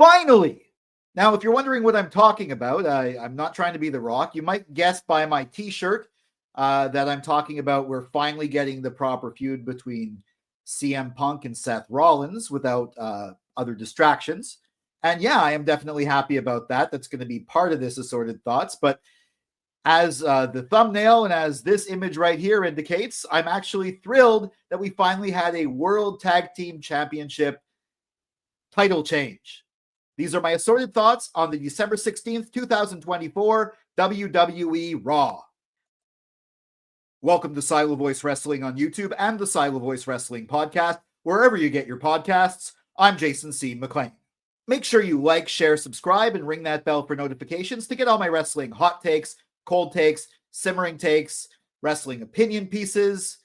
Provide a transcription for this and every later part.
Finally! Now, if you're wondering what I'm talking about, I'm not trying to be The Rock. You might guess by my t-shirt that I'm talking about we're finally getting the proper feud between CM Punk and Seth Rollins without other distractions. And yeah, I am definitely happy about that. That's going to be part of this Assorted Thoughts. But as the thumbnail and as this image right here indicates, I'm actually thrilled that we finally had a World Tag Team Championship title change. These are my assorted thoughts on the December 16th, 2024 WWE RAW. Welcome to Silo Voice Wrestling on YouTube and the Silo Voice Wrestling podcast, wherever you get your podcasts. I'm Jason C. McLean. Make sure you like, share, subscribe, and ring that bell for notifications to get all my wrestling hot takes, cold takes, simmering takes, wrestling opinion pieces,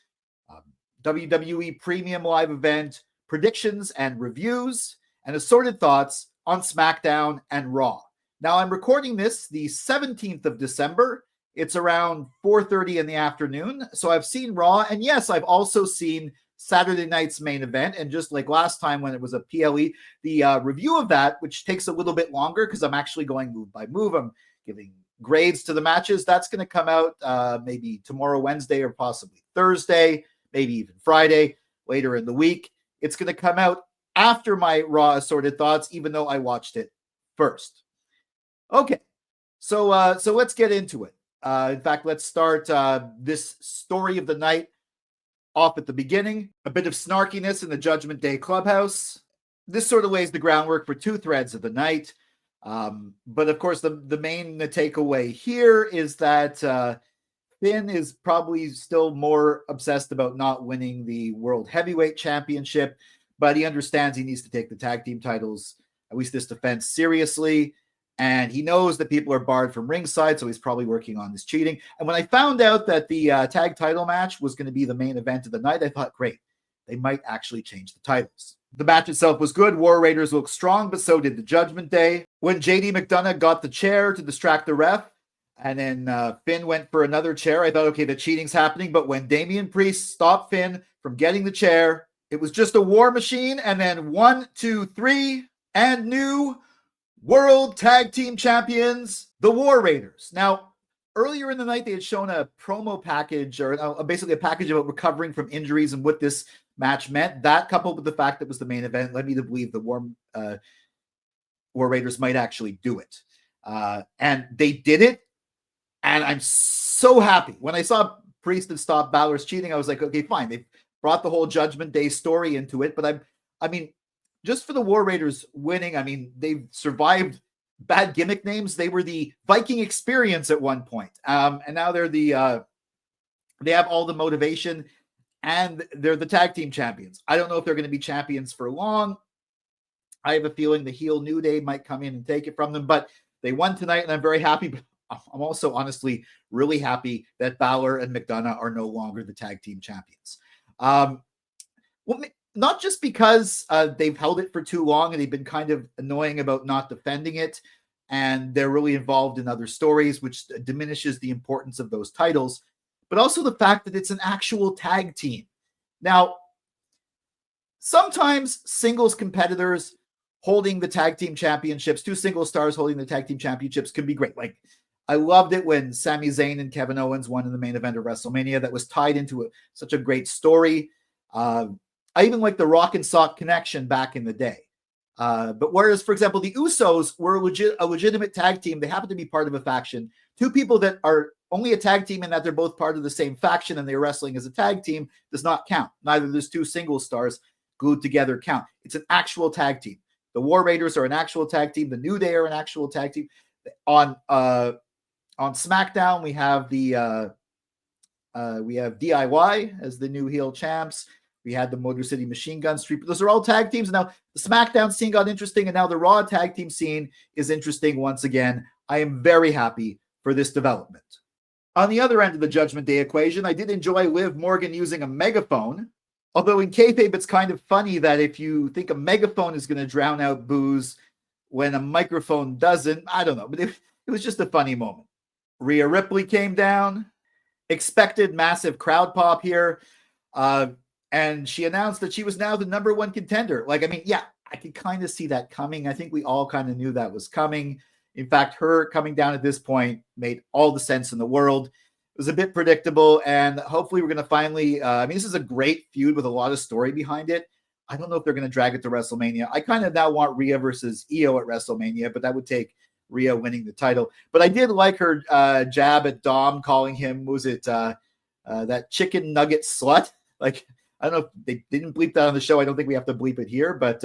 WWE Premium Live Event predictions and reviews, and assorted thoughts on SmackDown and Raw. Now, I'm recording this the 17th of December. It's around 4:30 in the afternoon. So I've seen Raw, and yes, I've also seen Saturday night's main event. And just like last time when it was a PLE, the review of that, which takes a little bit longer because I'm actually going move by move. I'm giving grades to the matches. That's going to come out maybe tomorrow, Wednesday, or possibly Thursday, maybe even Friday later in the week. It's going to come out after my Raw Assorted Thoughts, even though I watched it first. Okay, so let's get into it. In fact, let's start this story of the night off at the beginning. A bit of snarkiness in the Judgment Day clubhouse. This sort of lays the groundwork for two threads of the night. But of course, the main takeaway here is that Finn is probably still more obsessed about not winning the World Heavyweight Championship, but he understands he needs to take the tag team titles, at least this defense, seriously. And he knows that people are barred from ringside, so he's probably working on this cheating. And when I found out that the tag title match was going to be the main event of the night, I thought, great, they might actually change the titles. The match itself was good. War Raiders looked strong, but so did the Judgment Day. When JD McDonough got the chair to distract the ref, and then Finn went for another chair, I thought, okay, the cheating's happening. But when Damian Priest stopped Finn from getting the chair, it was just a war machine. And then 1, 2, 3, and new World Tag Team Champions, the War Raiders. Now, earlier in the night, they had shown a promo package, or basically a package about recovering from injuries and what this match meant. That, coupled with the fact that it was the main event, led me to believe the War Raiders might actually do it. And they did it, and I'm so happy. When I saw Priest had stopped Balor's cheating, I was like, okay, fine. They brought the whole Judgment Day story into it, but I mean, just for the War Raiders winning, I mean, they've survived bad gimmick names. They were the Viking Experience at one point. And now they're they have all the motivation, and they're the tag team champions. I don't know if they're going to be champions for long. I have a feeling the heel New Day might come in and take it from them, but they won tonight, and I'm very happy. But I'm also honestly really happy that Balor and McDonough are no longer the tag team champions. Well, not just because they've held it for too long and they've been kind of annoying about not defending it, and they're really involved in other stories, which diminishes the importance of those titles, but also the fact that it's an actual tag team. Now, sometimes singles competitors holding the tag team championships, two single stars holding the tag team championships, can be great. Like, I loved it when Sami Zayn and Kevin Owens won in the main event of WrestleMania. That was tied into such a great story. I even like the Rock and Sock connection back in the day. But whereas, for example, the Usos were a legitimate tag team, they happen to be part of a faction. Two people that are only a tag team in that they're both part of the same faction and they're wrestling as a tag team does not count. Neither those two single stars glued together count. It's an actual tag team. The War Raiders are an actual tag team. The New Day are an actual tag team. On SmackDown, we have DIY as the new heel champs. We had the Motor City Machine Gun Street. Those are all tag teams. Now, the SmackDown scene got interesting, and now the Raw tag team scene is interesting once again. I am very happy for this development. On the other end of the Judgment Day equation, I did enjoy Liv Morgan using a megaphone. Although in kayfabe, it's kind of funny that if you think a megaphone is going to drown out boos when a microphone doesn't, I don't know. But it was just a funny moment. Rhea Ripley came down. Expected massive crowd pop here. And she announced that she was now the #1 contender. Like, I mean, yeah, I could kind of see that coming. I think we all kind of knew that was coming. In fact, her coming down at this point made all the sense in the world. It was a bit predictable, and hopefully we're going to finally, this is a great feud with a lot of story behind it. I don't know if they're going to drag it to WrestleMania. I kind of now want Rhea versus Io at WrestleMania, but that would take Rhea winning the title. But I did like her jab at Dom, calling him, that chicken nugget slut? Like, I don't know if they didn't bleep that on the show. I don't think we have to bleep it here, but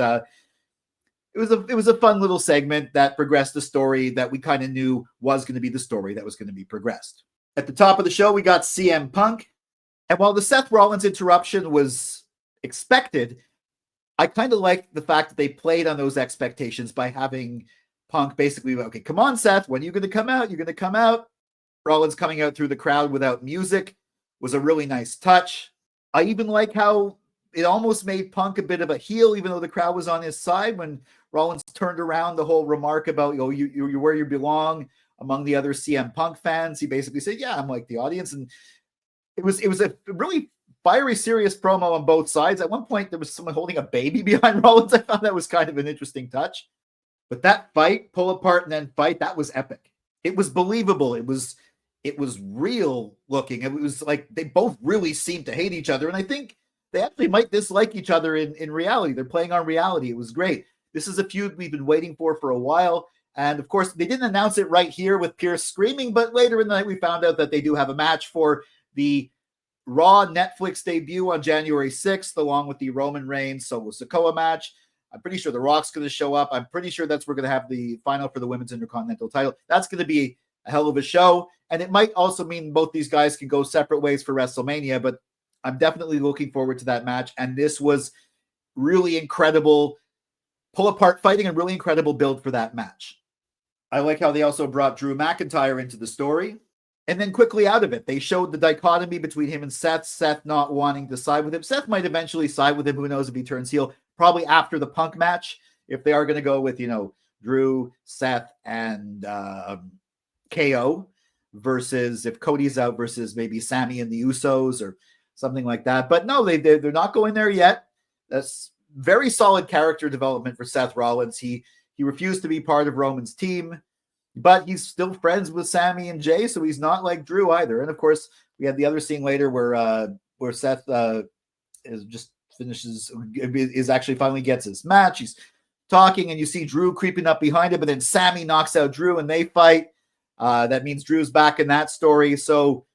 it was a fun little segment that progressed the story that we kind of knew was going to be the story that was going to be progressed. At the top of the show, we got CM Punk. And while the Seth Rollins interruption was expected, I kind of liked the fact that they played on those expectations by having Punk basically, okay, come on, Seth, when are you going to come out? You're going to come out. Rollins coming out through the crowd without music was a really nice touch. I even like how it almost made Punk a bit of a heel, even though the crowd was on his side when Rollins turned around the whole remark about, you're where you belong among the other CM Punk fans. He basically said, yeah, I'm like the audience. And it was a really fiery, serious promo on both sides. At one point, there was someone holding a baby behind Rollins. I thought that was kind of an interesting touch. But that fight, pull apart and then fight, that was epic. It was believable. It was real looking. It was like they both really seemed to hate each other. And I think they actually might dislike each other in reality. They're playing on reality. It was great. This is a feud we've been waiting for a while. And of course, they didn't announce it right here with Pierce screaming, but later in the night, we found out that they do have a match for the Raw Netflix debut on January 6th, along with the Roman Reigns Solo Sikoa match. I'm pretty sure The Rock's going to show up. I'm pretty sure that's we're going to have the final for the Women's Intercontinental title. That's going to be a hell of a show. And it might also mean both these guys can go separate ways for WrestleMania, but I'm definitely looking forward to that match. And this was really incredible pull apart fighting and really incredible build for that match. I like how they also brought Drew McIntyre into the story. And then quickly out of it, they showed the dichotomy between him and Seth. Seth not wanting to side with him. Seth might eventually side with him. Who knows if he turns heel? Probably after the Punk match, if they are going to go with, Drew, Seth, and KO versus if Cody's out versus maybe Sammy and the Usos or something like that. But no, they're not going there yet. That's very solid character development for Seth Rollins. He refused to be part of Roman's team, but he's still friends with Sammy and Jay, so he's not like Drew either. And of course, we had the other scene later where Seth is actually finally gets his match. He's talking, and you see Drew creeping up behind him, but then Sammy knocks out Drew, and they fight. That means Drew's back in that story. So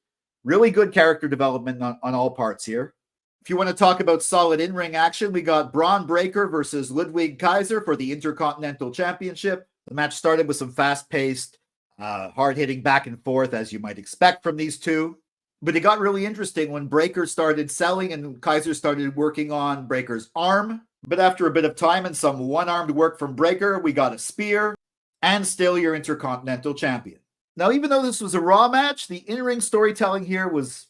really good character development on all parts here. If you want to talk about solid in-ring action, we got Braun Breaker versus Ludwig Kaiser for the Intercontinental Championship. The match started with some fast-paced, hard-hitting back and forth, as you might expect from these two. But it got really interesting when Breaker started selling and Kaiser started working on Breaker's arm. But after a bit of time and some one-armed work from Breaker, we got a spear and still your Intercontinental Champion. Now, even though this was a Raw match, the in-ring storytelling here was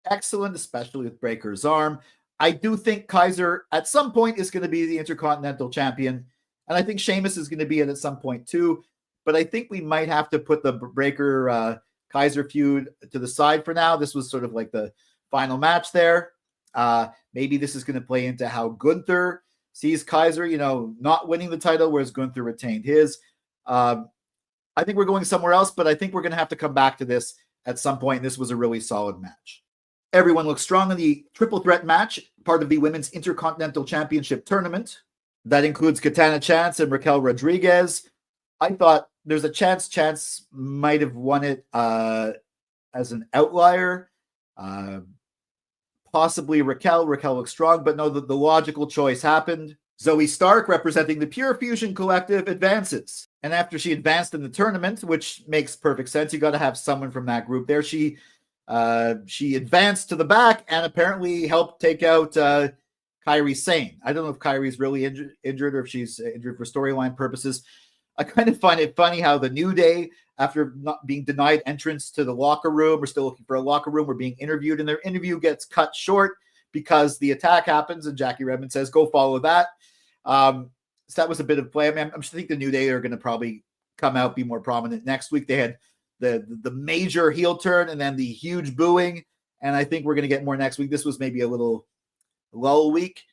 excellent, especially with Breaker's arm. I do think Kaiser at some point is going to be the Intercontinental Champion, and I think Sheamus is going to be it at some point too. But I think we might have to put the Breaker Kaiser feud to the side for now. This was sort of like the final match there. Maybe this is going to play into how Gunther sees Kaiser, not winning the title, whereas Gunther retained his. I think we're going somewhere else, but I think we're going to have to come back to this at some point. This was a really solid match. Everyone looks strong in the triple threat match, part of the Women's Intercontinental Championship tournament. That includes Katana Chance and Raquel Rodriguez. I thought there's a chance might have won it as an outlier. Possibly Raquel. Raquel looks strong, but no, the logical choice happened. Zoe Stark, representing the Pure Fusion Collective, advances. And after she advanced in the tournament, which makes perfect sense, you got to have someone from that group there. She advanced to the back and apparently helped take out Kairi Sane. I don't know if Kairi's really injured or if she's injured for storyline purposes. I kind of find it funny how the New Day, after not being denied entrance to the locker room, we're still looking for a locker room, we're being interviewed, and their interview gets cut short because the attack happens, and Jackie Redmond says, go follow that. So that was a bit of play. I mean, I think the New Day are going to probably come out, be more prominent next week. They had the major heel turn and then the huge booing, and I think we're going to get more next week. This was maybe a little lull week.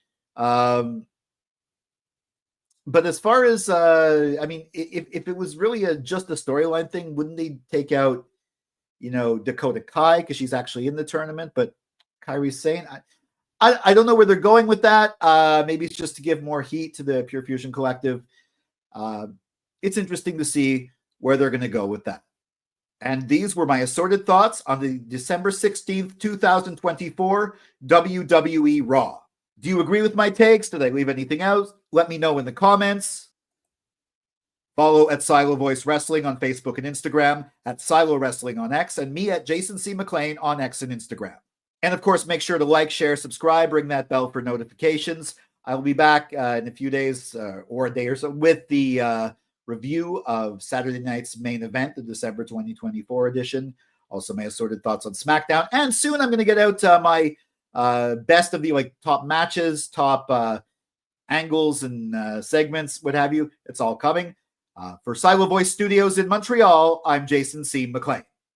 But as far as I mean, if it was really just a storyline thing, wouldn't they take out, Dakota Kai because she's actually in the tournament? But Kairi Sane, I don't know where they're going with that. Maybe it's just to give more heat to the Pure Fusion Collective. It's interesting to see where they're going to go with that. And these were my assorted thoughts on the December 16th, 2024 WWE RAW. Do you agree with my takes? Did I leave anything out? Let me know in the comments. Follow at Silo Voice Wrestling on Facebook and Instagram, at Silo Wrestling on X, and me at Jason C. McLean on X and Instagram. And of course, make sure to like, share, subscribe, ring that bell for notifications. I'll be back in a few days or a day or so with the review of Saturday night's main event, the December 2024 edition. Also, my assorted thoughts on SmackDown. And soon I'm going to get out my best of the top matches, top angles and segments, what have you. It's all coming. For Silo Voice Studios in Montreal, I'm Jason C. McLean.